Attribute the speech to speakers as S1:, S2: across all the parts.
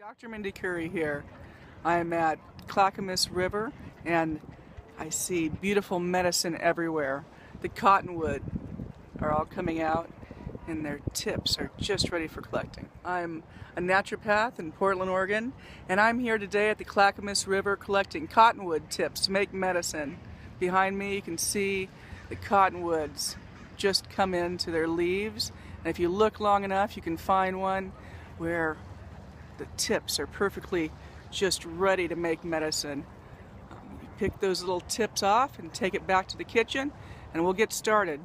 S1: Dr. Mindy Curry here. I'm at Clackamas River and I see beautiful medicine everywhere. The Cottonwood are all coming out and their tips are just ready for collecting. I'm a naturopath in Portland, Oregon, and I'm here today at the Clackamas River collecting cottonwood tips to make medicine. Behind me you can see the cottonwoods just come into their leaves, and if you look long enough you can find one where the tips are perfectly just ready to make medicine. You pick those little tips off and take it back to the kitchen and we'll get started.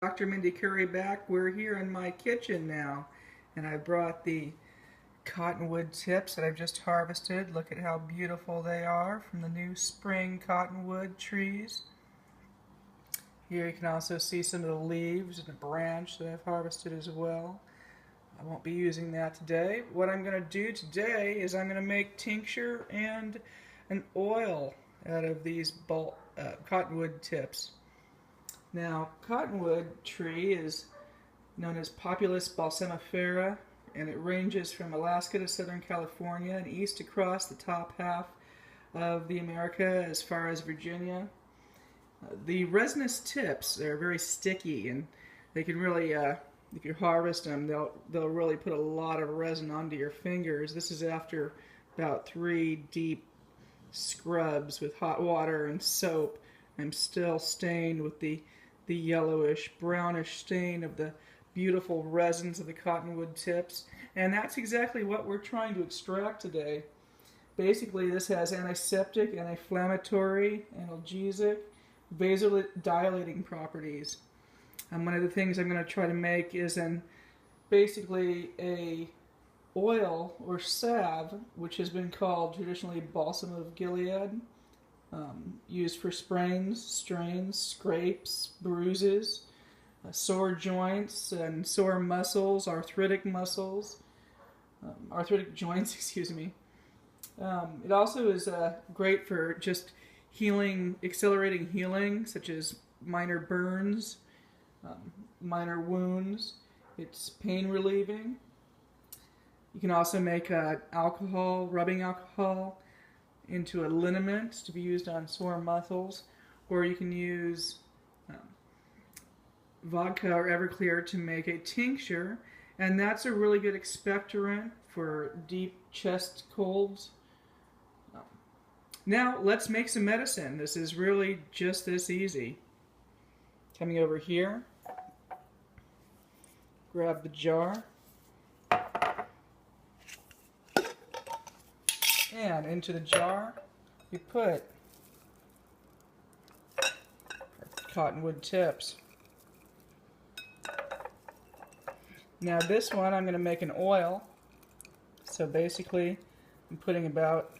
S1: Dr. Mindy Curry back. We're here in my kitchen now and I brought the cottonwood tips that I've just harvested. Look at how beautiful they are from the new spring cottonwood trees. Here you can also see some of the leaves and the branch that I've harvested as well. I won't be using that today. What I'm going to do today is I'm going to make tincture and an oil out of these cottonwood tips. Now, cottonwood tree is known as Populus balsamifera, and it ranges from Alaska to Southern California and east across the top half of the America as far as Virginia. The resinous tips are very sticky, and they can really, if you harvest them, they'll really put a lot of resin onto your fingers. This is after about 3 deep scrubs with hot water and soap. I'm still stained with the yellowish, brownish stain of the beautiful resins of the cottonwood tips, and that's exactly what we're trying to extract today. Basically, this has antiseptic, anti-inflammatory, analgesic, vasodilating properties. And one of the things I'm going to try to make is basically a oil or salve, which has been called traditionally balsam of Gilead, used for sprains, strains, scrapes, bruises, sore joints and sore muscles, arthritic joints, excuse me. It also is great for just healing, accelerating healing, such as minor burns, minor wounds. It's pain relieving. You can also make rubbing alcohol into a liniment to be used on sore muscles, or you can use vodka or Everclear to make a tincture, and that's a really good expectorant for deep chest colds. Now let's make some medicine. This is really just this easy. Coming over here, grab the jar, and into the jar we put cottonwood tips. Now this one I'm going to make an oil, so basically I'm putting about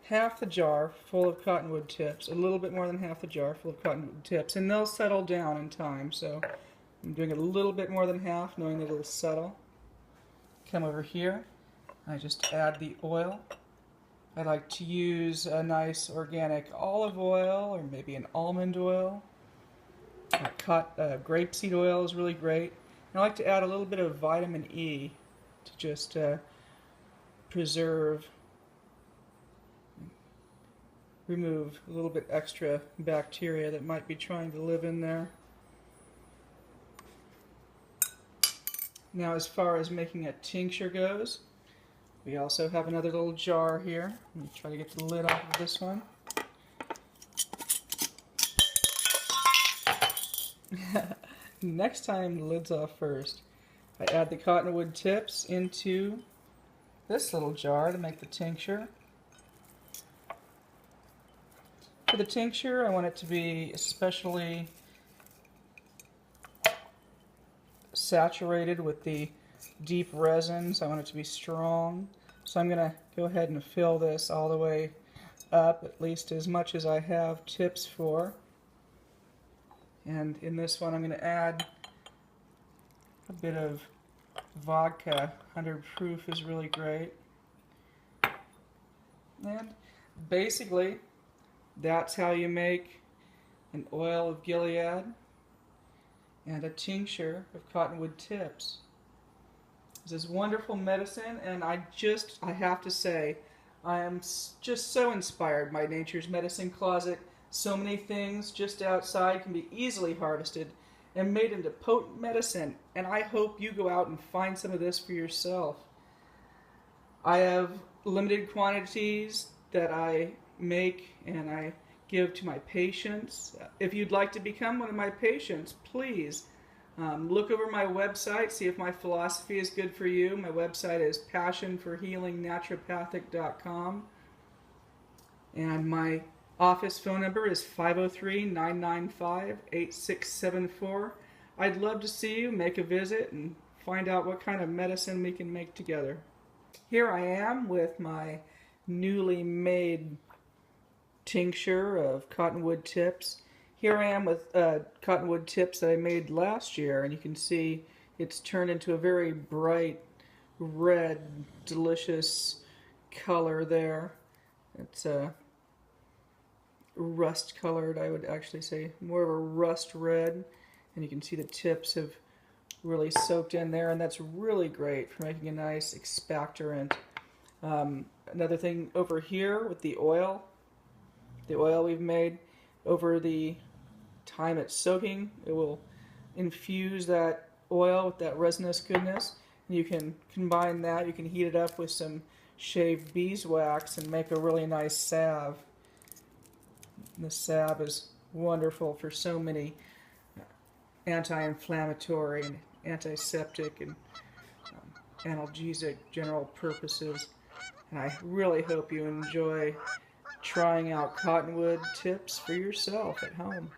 S1: half the jar full of cottonwood tips, a little bit more than half the jar full of cottonwood tips, and they'll settle down in time, so I'm doing a little bit more than half, knowing that it'll settle. Come over here, I just add the oil. I like to use a nice organic olive oil or maybe an almond oil. Grapeseed oil is really great. And I like to add a little bit of vitamin E to just remove a little bit extra bacteria that might be trying to live in there. Now, as far as making a tincture goes, we also have another little jar here. Let me try to get the lid off of this one. Next time, the lid's off first. I add the cottonwood tips into this little jar to make the tincture. For the tincture, I want it to be especially saturated with the deep resins. I want it to be strong. So I'm going to go ahead and fill this all the way up, at least as much as I have tips for. And in this one I'm going to add a bit of vodka. 100 proof is really great. And Basically, that's how you make an oil of Gilead and a tincture of cottonwood tips. This is wonderful medicine, and I have to say, I am just so inspired by Nature's Medicine Closet. So many things just outside can be easily harvested and made into potent medicine, and I hope you go out and find some of this for yourself. I have limited quantities that I make and I give to my patients. If you'd like to become one of my patients, please look over my website, see if my philosophy is good for you. My website is passionforhealingnaturopathic.com, and my office phone number is 503-995-8674. I'd love to see you, make a visit, and find out what kind of medicine we can make together. Here I am with my newly made tincture of cottonwood tips. Here I am with cottonwood tips that I made last year, and you can see it's turned into a very bright red, delicious color there. It's rust colored, I would actually say, more of a rust red, and you can see the tips have really soaked in there, and that's really great for making a nice expectorant. Another thing over here with the oil we've made, over the time it's soaking, it will infuse that oil with that resinous goodness. And you can combine that, you can heat it up with some shaved beeswax and make a really nice salve. And the salve is wonderful for so many anti-inflammatory and antiseptic and analgesic general purposes. And I really hope you enjoy trying out cottonwood tips for yourself at home.